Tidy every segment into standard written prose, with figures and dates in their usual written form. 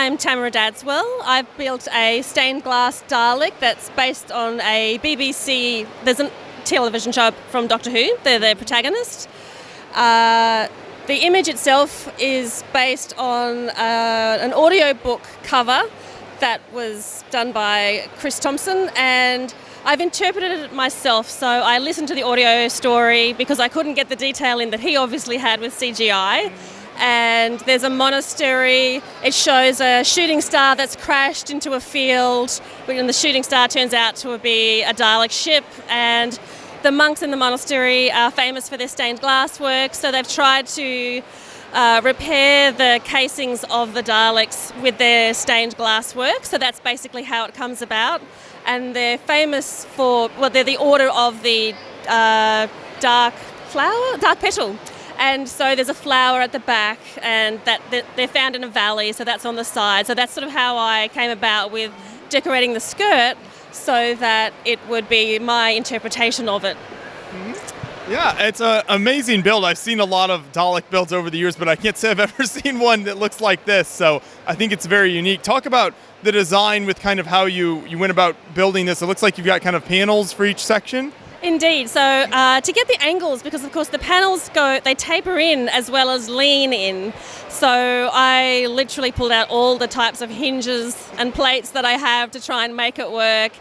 I'm Tamara Dadswell. I've built a stained glass Dalek that's based on a BBC, there's a television show from Doctor Who, they're the protagonist. The image itself is based on an audiobook cover that was done by Chris Thompson, and I've interpreted it myself. So I listened to the audio story because I couldn't get the detail in that he obviously had with CGI. And there's a monastery. It shows a shooting star that's crashed into a field, and the shooting star turns out to be a Dalek ship. And the monks in the monastery are famous for their stained glass work, so they've tried to repair the casings of the Daleks with their stained glass work. So that's basically how it comes about. And they're famous for, well, they're the order of the dark petal. And so there's a flower at the back, and that they're found in a valley, so that's on the side. So that's sort of how I came about with decorating the skirt so that it would be my interpretation of it. Yeah, it's an amazing build. I've seen a lot of Dalek builds over the years, but I can't say I've ever seen one that looks like this. So I think it's very unique. Talk about the design with kind of how you went about building this. It looks like you've got kind of panels for each section. Indeed. So to get the angles, because of course the panels they taper in as well as lean in. So I literally pulled out all the types of hinges and plates that I have to try and make it work.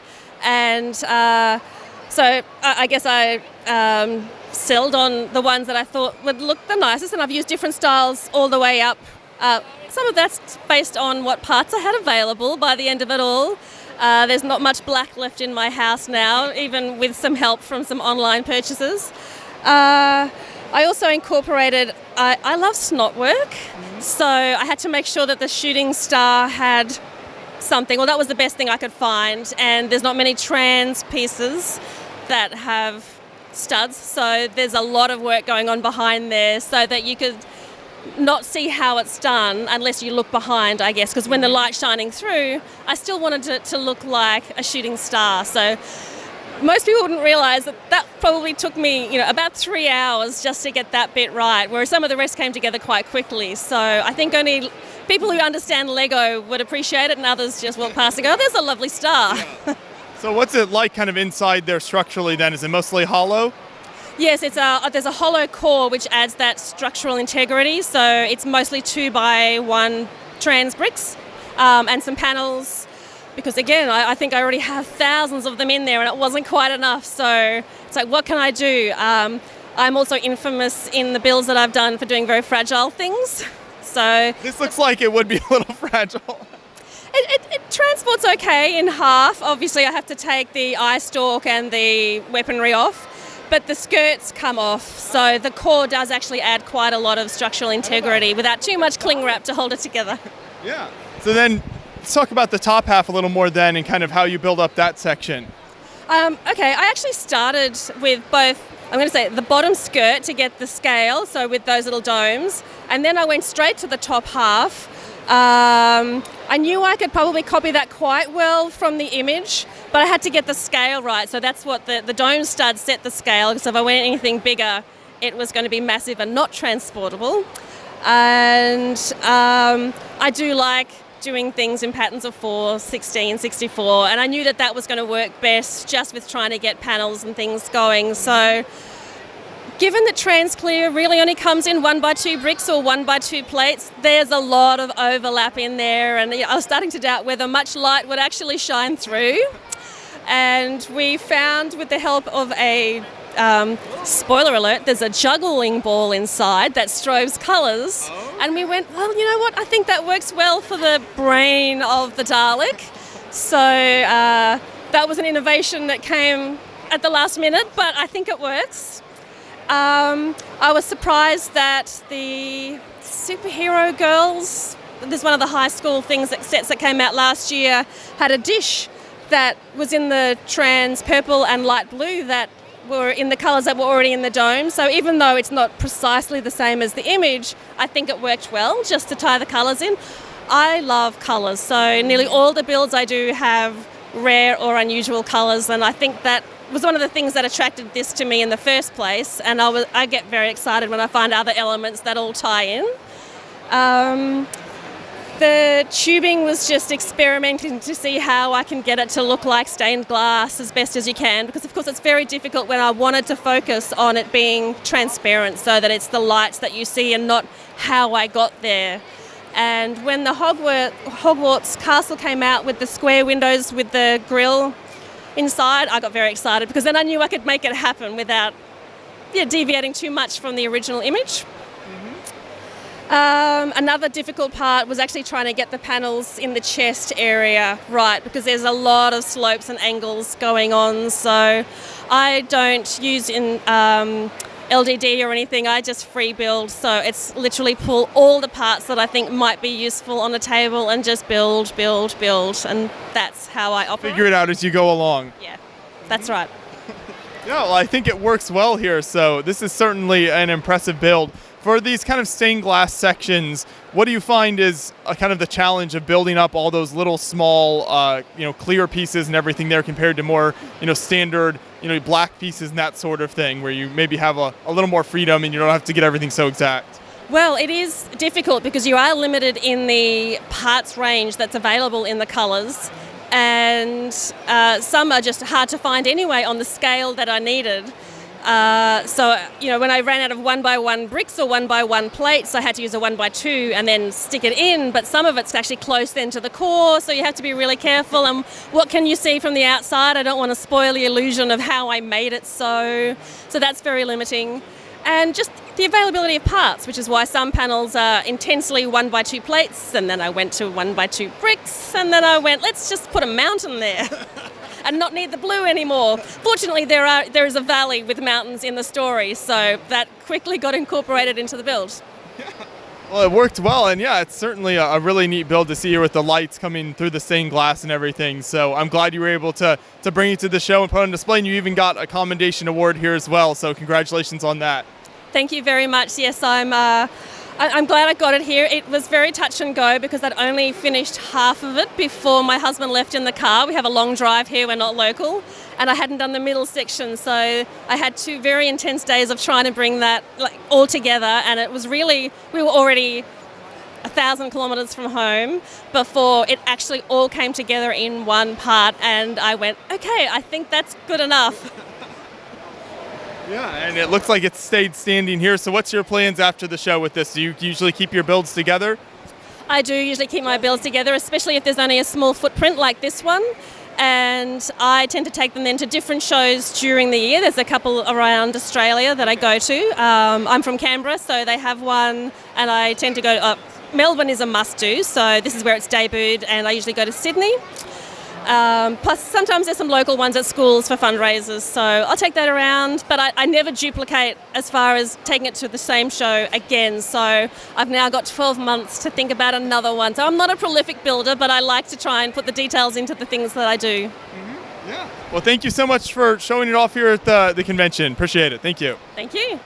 And so I guess I settled on the ones that I thought would look the nicest, and I've used different styles all the way up. Some of that's based on what parts I had available by the end of it all. There's not much black left in my house now, even with some help from some online purchases. I also incorporated, I love snot work, so I had to make sure that the shooting star had something. Well, that was the best thing I could find, and there's not many trans pieces that have studs, so there's a lot of work going on behind there so that you could not see how it's done unless you look behind, I guess, because when the light's shining through, I still wanted it to look like a shooting star. So most people wouldn't realise that probably took me, about 3 hours just to get that bit right, whereas some of the rest came together quite quickly. So I think only people who understand Lego would appreciate it, and others just walk past and go, oh, there's a lovely star. Yeah. So what's it like kind of inside there structurally then? Is it mostly hollow? Yes, there's a hollow core which adds that structural integrity. So it's mostly 2x1 trans bricks and some panels. Because again, I think I already have thousands of them in there, and it wasn't quite enough. So it's like, what can I do? I'm also infamous in the builds that I've done for doing very fragile things. So this looks like it would be a little fragile. It transports okay in half. Obviously, I have to take the eye stalk and the weaponry off. But the skirts come off, so the core does actually add quite a lot of structural integrity without too much cling wrap to hold it together. Yeah. So then let's talk about the top half a little more then, and kind of how you build up that section. Okay, I actually started with both, I'm going to say, the bottom skirt to get the scale, so with those little domes, and then I went straight to the top half. I knew I could probably copy that quite well from the image, but I had to get the scale right. So that's what the dome stud set the scale, because if I went anything bigger, it was going to be massive and not transportable. And I do like doing things in patterns of 4, 16, 64, and I knew that was going to work best just with trying to get panels and things going. So given that TransClear really only comes in 1x2 bricks or 1x2 plates, there's a lot of overlap in there, and I was starting to doubt whether much light would actually shine through. And we found, with the help of a, spoiler alert, there's a juggling ball inside that strobes colours, and we went, well, you know what, I think that works well for the brain of the Dalek. So that was an innovation that came at the last minute, but I think it works. I was surprised that the superhero girls, there's one of the high school sets that came out last year, had a dish that was in the trans purple and light blue that were in the colours that were already in the dome. So even though it's not precisely the same as the image, I think it worked well just to tie the colours in. I love colours, so nearly all the builds I do have rare or unusual colours, and I think that was one of the things that attracted this to me in the first place, and I get very excited when I find other elements that all tie in. The tubing was just experimenting to see how I can get it to look like stained glass as best as you can, because of course it's very difficult when I wanted to focus on it being transparent so that it's the lights that you see and not how I got there. And when the Hogwarts castle came out with the square windows with the grille inside, I got very excited because then I knew I could make it happen without deviating too much from the original image. Another difficult part was actually trying to get the panels in the chest area right, because there's a lot of slopes and angles going on. So I don't use LDD or anything, I just free build. So it's literally pull all the parts that I think might be useful on the table and just build. And that's how I operate. Figure it out as you go along. Yeah, that's right. Yeah, well, I think it works well here. So this is certainly an impressive build. For these kind of stained glass sections, what do you find is kind of the challenge of building up all those little small, clear pieces and everything there compared to more, standard, black pieces and that sort of thing, where you maybe have a little more freedom and you don't have to get everything so exact? Well, it is difficult because you are limited in the parts range that's available in the colours, and some are just hard to find anyway on the scale that I needed. So when I ran out of 1x1 bricks or 1x1 plates, I had to use a 1x2 and then stick it in. But some of it's actually close then to the core, so you have to be really careful. And what can you see from the outside? I don't want to spoil the illusion of how I made it so that's very limiting. And just the availability of parts, which is why some panels are intensely 1x2 plates, and then I went to 1x2 bricks, and then I went, let's just put a mountain there. And not need the blue anymore. Fortunately, there is a valley with mountains in the story, so that quickly got incorporated into the build. Yeah. Well, it worked well, and it's certainly a really neat build to see here with the lights coming through the stained glass and everything. So I'm glad you were able to bring it to the show and put it on display, and you even got a commendation award here as well, so congratulations on that. Thank you very much. Yes, I'm glad I got it here. It was very touch and go because I'd only finished half of it before my husband left in the car. We have a long drive here, we're not local, and I hadn't done the middle section, so I had 2 very intense days of trying to bring that all together, and it was really, we were already 1,000 kilometres from home before it actually all came together in one part, and I went, okay, I think that's good enough. Yeah, and it looks like it's stayed standing here. So what's your plans after the show with this? Do you usually keep your builds together? I do usually keep my builds together, especially if there's only a small footprint like this one. And I tend to take them then to different shows during the year. There's a couple around Australia that I go to. I'm from Canberra, so they have one, and I tend to go Melbourne is a must-do, so this is where it's debuted, and I usually go to Sydney. Plus, sometimes there's some local ones at schools for fundraisers, so I'll take that around, but I never duplicate as far as taking it to the same show again, so I've now got 12 months to think about another one. So I'm not a prolific builder, but I like to try and put the details into the things that I do. Mm-hmm. Yeah. Well, thank you so much for showing it off here at the convention. Appreciate it. Thank you. Thank you.